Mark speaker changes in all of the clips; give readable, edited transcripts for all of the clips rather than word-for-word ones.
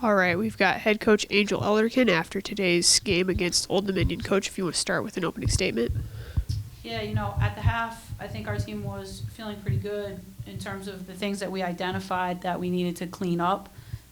Speaker 1: All right, we've got head coach Angel Elderkin after today's game against Old Dominion. Coach, if you want to start with an opening statement.
Speaker 2: Yeah, at the half, I think our team was feeling pretty good in terms of the things that we identified that we needed to clean up.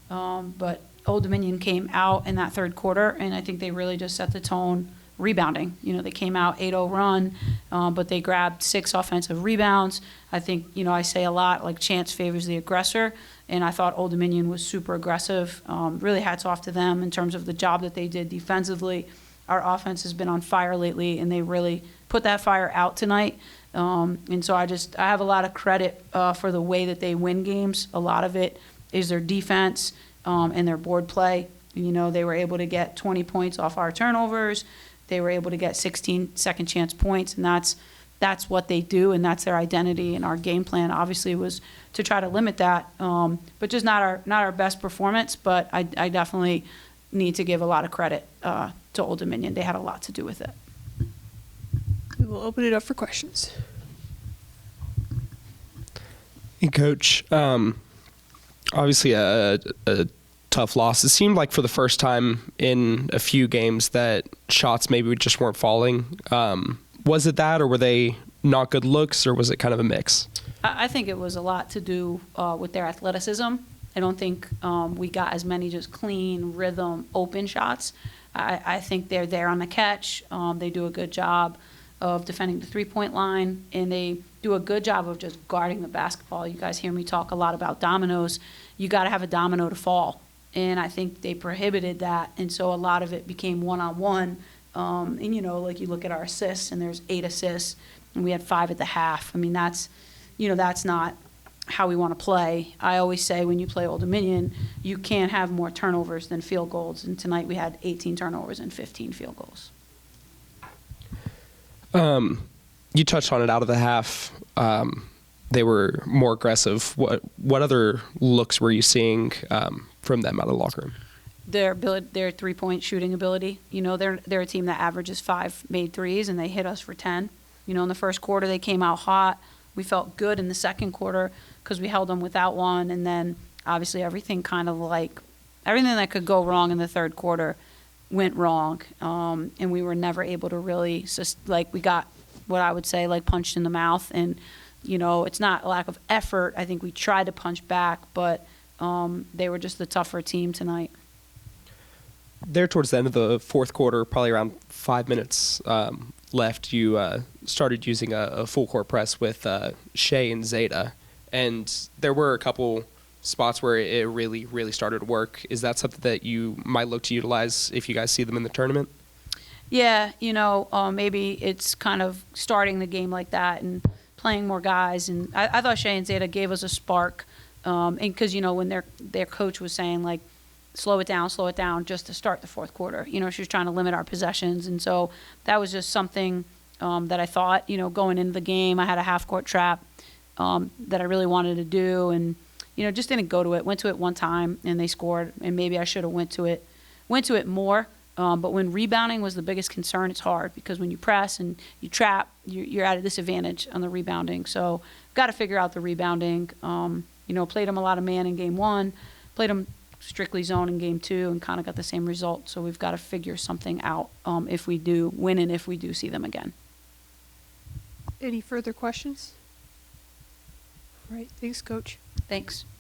Speaker 2: But Old Dominion came out in that third quarter, and I think they really just set the tone rebounding. They came out 8-0 run, but they grabbed 6 offensive rebounds. I think, I say a lot, like chance favors the aggressor, and I thought Old Dominion was super aggressive. Really hats off to them in terms of the job that they did defensively. Our offense has been on fire lately, and they really put that fire out tonight. And so I have a lot of credit for the way that they win games. A lot of it is their defense and their board play. They were able to get 20 points off our turnovers. They were able to get 16 second chance points, and that's what they do, and that's their identity. And our game plan obviously was to try to limit that, but just not our best performance. But I definitely need to give a lot of credit to Old Dominion. They had a lot to do with it.
Speaker 1: We will open it up for questions.
Speaker 3: Hey, Coach, obviously a tough loss. It seemed like for the first time in a few games that shots maybe just weren't falling. Was it that, or were they not good looks, or was it kind of a mix?
Speaker 2: I think it was a lot to do with their athleticism. I don't think we got as many just clean, rhythm, open shots. I think they're there on the catch. They do a good job of defending the three-point line, and they do a good job of just guarding the basketball. You guys hear me talk a lot about dominoes. You got to have a domino to fall, and I think they prohibited that, and so a lot of it became one-on-one. And, like you look at our assists, and there's 8 assists, and we had 5 at the half. I mean, that's not how we want to play. I always say when you play Old Dominion, you can't have more turnovers than field goals, and tonight we had 18 turnovers and 15 field goals.
Speaker 3: You touched on it out of the half. They were more aggressive. What other looks were you seeing from them out of the locker room?
Speaker 2: Their 3-point shooting ability. They're a team that averages 5 made threes, and they hit us for 10. In the first quarter they came out hot. We felt good in the second quarter because we held them without one, and then obviously everything that could go wrong in the third quarter went wrong, and we were never able to really we got what I would say punched in the mouth. And it's not a lack of effort. I think we tried to punch back, but they were just the tougher team tonight.
Speaker 3: There towards the end of the fourth quarter, probably around 5 minutes left, you started using a full court press with Shea and Zeta, and there were a couple spots where it really, really started to work. Is that something that you might look to utilize if you guys see them in the tournament?
Speaker 2: Yeah, maybe it's kind of starting the game like that and playing more guys. And I thought Shea and Zeta gave us a spark, and because when their coach was saying slow it down just to start the fourth quarter. She was trying to limit our possessions, and so that was just something that I thought, going into the game. I had a half-court trap that I really wanted to do, and just didn't go to it. Went to it one time, and they scored, and maybe I should have went to it more. But when rebounding was the biggest concern, it's hard because when you press and you trap, you're at a disadvantage on the rebounding. So got to figure out the rebounding. Played them a lot of man in game 1, played them strictly zone in game 2, and kind of got the same result. So we've got to figure something out if we do win and if we do see them again.
Speaker 1: Any further questions? All right, thanks, Coach.
Speaker 2: Thanks.